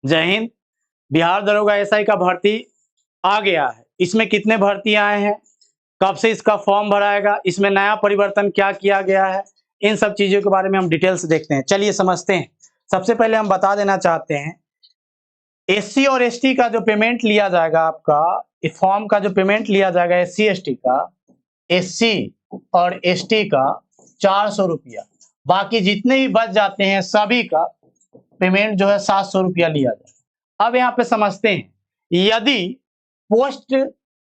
जय हिंद। बिहार दरोगा एसआई का भर्ती आ गया है। इसमें कितने भर्ती आए हैं, कब से इसका फॉर्म भराएगा, इसमें नया परिवर्तन क्या किया गया है, इन सब चीजों के बारे में हम डिटेल से देखते हैं। चलिए समझते हैं। सबसे पहले हम बता देना चाहते हैं, एससी और एसटी का जो पेमेंट लिया जाएगा, आपका इस फॉर्म का जो पेमेंट लिया जाएगा एससी एसटी का, एससी और एसटी का 400 रुपया, बाकी जितने भी बच जाते हैं सभी का पेमेंट जो है 700 रुपया लिया जाए। अब यहाँ पे समझते हैं, यदि पोस्ट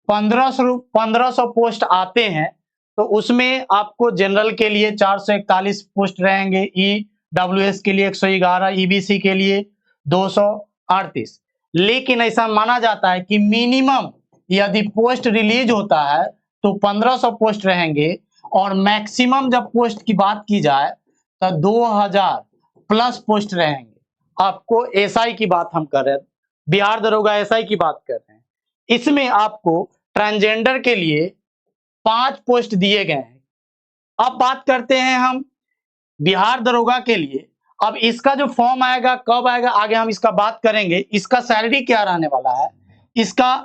1500 पोस्ट आते हैं तो उसमें आपको जनरल के लिए 441 पोस्ट रहेंगे, ईडब्ल्यूएस के लिए 111, ईबीसी के लिए 238। लेकिन ऐसा माना जाता है कि मिनिमम यदि पोस्ट रिलीज होता है तो 1500 पोस्ट रहेंगे, और मैक्सिमम जब पोस्ट की बात की जाए तो 2000 प्लस पोस्ट रहेंगे। आपको एसआई की बात हम कर रहे हैं, बिहार दरोगा एसआई की बात कर रहे हैं। इसमें आपको ट्रांसजेंडर के लिए 5 पोस्ट दिए गए हैं। अब बात करते हैं हम बिहार दरोगा के लिए। अब इसका जो फॉर्म आएगा कब आएगा, आगे हम इसका बात करेंगे। इसका सैलरी क्या रहने वाला है, इसका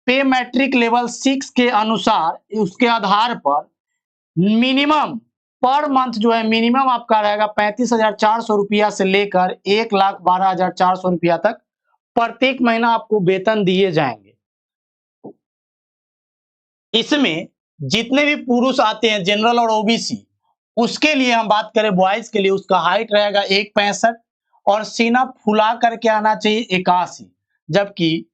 पे मैट्रिक लेवल 6 के अनुसार, उसके आधार पर मिनिमम पर मंथ जो है मिनिमम आपका रहेगा 35,400 रुपया से लेकर 1,12,400 रुपया तक प्रत्येक महीना आपको वेतन दिए जाएंगे। इसमें जितने भी पुरुष आते हैं जनरल और ओबीसी, उसके लिए हम बात करें बॉयज के लिए, उसका हाइट रहेगा 1.65 और सीना फुला करके आना चाहिए 81, जबकि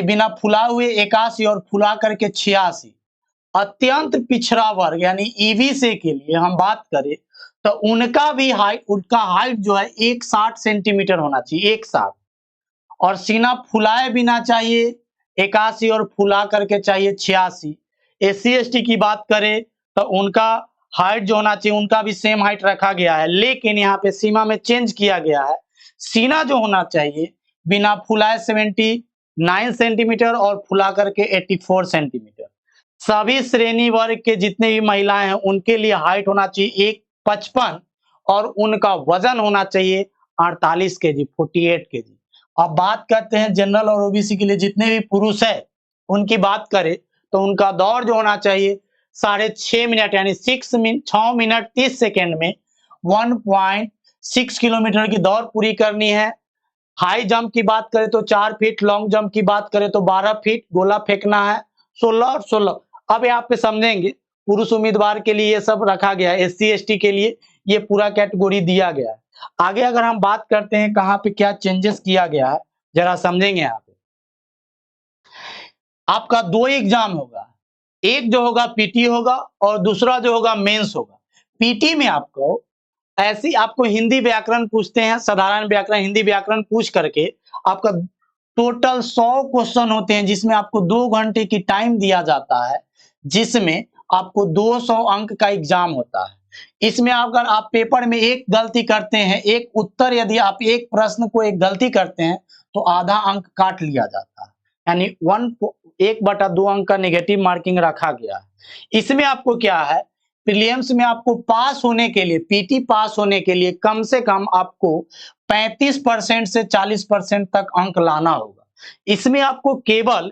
बिना फुला हुए 81 और फुला करके 86। अत्यंत पिछड़ा वर्ग यानी ईबीसी के लिए हम बात करें तो उनका हाइट जो है 160 सेंटीमीटर होना चाहिए, 160, और सीना फुलाए बिना चाहिए 81 और फुला करके चाहिए 86। एससी एसटी की बात करें तो उनका हाइट जो होना चाहिए, उनका भी सेम हाइट रखा गया है, लेकिन यहाँ पे सीमा में चेंज किया गया है। सीना जो होना चाहिए बिना फुलाए 79 सेंटीमीटर और फुला करके 84 सेंटीमीटर। सभी श्रेणी वर्ग के जितने भी महिलाएं हैं उनके लिए हाइट होना चाहिए 155 और उनका वजन होना चाहिए 48 केजी, 48 केजी। अब बात करते हैं जनरल और ओबीसी के लिए जितने भी पुरुष है उनकी बात करें तो उनका दौड़ जो होना चाहिए 6.5 मिनट यानी 6 मिनट 30 सेकेंड में 1.6 किलोमीटर की दौड़ पूरी करनी है। हाई जंप की बात करें तो 4 फीट, लॉन्ग जंप की बात करें तो 12 फीट, गोला फेंकना है 16 और 16। अब यहाँ पे समझेंगे पुरुष उम्मीदवार के लिए ये सब रखा गया है, एससी एसटी के लिए ये पूरा कैटेगरी दिया गया है। आगे अगर हम बात करते हैं कहाँ पे क्या चेंजेस किया गया है, जरा समझेंगे। यहाँ पे आपका 2 एग्जाम होगा, एक जो होगा पीटी होगा और दूसरा जो होगा मेंस होगा। पीटी में आपको हिंदी व्याकरण पूछते हैं, साधारण व्याकरण, हिंदी व्याकरण पूछ करके आपका टोटल 100 क्वेश्चन होते हैं, जिसमें आपको 2 घंटे की टाइम दिया जाता है, जिसमें आपको 200 अंक का एग्जाम होता है। इसमें अगर आप पेपर में एक गलती करते हैं, एक उत्तर, यदि आप एक प्रश्न को एक गलती करते हैं तो आधा अंक काट लिया जाता है, यानी 1/2 अंक का नेगेटिव मार्किंग रखा गया है। इसमें आपको क्या है, प्रीलिम्स में आपको पास होने के लिए, पीटी पास होने के लिए कम से कम आपको 35% से 40% तक अंक लाना होगा। इसमें आपको केवल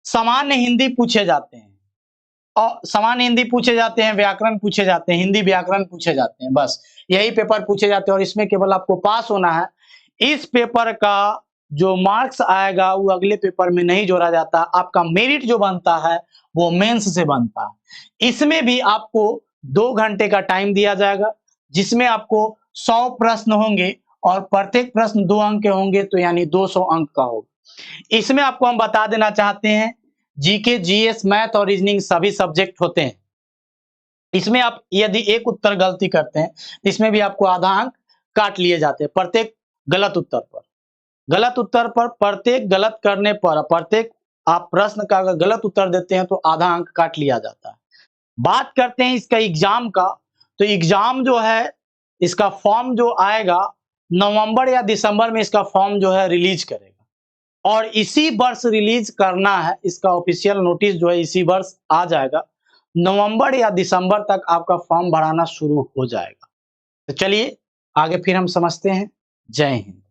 सामान्य हिंदी पूछे जाते हैं, और सामान्य हिंदी पूछे जाते हैं, व्याकरण पूछे जाते हैं, हिंदी व्याकरण पूछे जाते हैं, बस यही पेपर पूछे जाते हैं और इसमें केवल आपको पास होना है। इस पेपर का जो मार्क्स आएगा वो अगले पेपर में नहीं जोड़ा जाता, आपका मेरिट जो बनता है वो मेंस से बनता है। इसमें भी आपको 2 घंटे का टाइम दिया जाएगा, जिसमें आपको 100 प्रश्न होंगे और प्रत्येक प्रश्न 2 अंक के होंगे, तो यानी 200 अंक का होगा। इसमें आपको हम बता देना चाहते हैं, जीके, जीएस, मैथ और रीजनिंग सभी सब्जेक्ट होते हैं। इसमें आप यदि एक उत्तर गलती करते हैं तो इसमें भी आपको आधा अंक काट लिए जाते हैं प्रत्येक गलत उत्तर पर। प्रत्येक गलत करने पर, प्रत्येक आप प्रश्न का अगर गलत उत्तर देते हैं तो आधा अंक काट लिया जाता है। बात करते हैं इसका एग्जाम का, तो एग्जाम जो है, इसका फॉर्म जो आएगा नवंबर या दिसंबर में इसका फॉर्म जो है रिलीज करेगा, और इसी वर्ष रिलीज करना है। इसका ऑफिशियल नोटिस जो है इसी वर्ष आ जाएगा, नवंबर या दिसंबर तक आपका फॉर्म भराना शुरू हो जाएगा। तो चलिए आगे फिर हम समझते हैं। जय हिंद।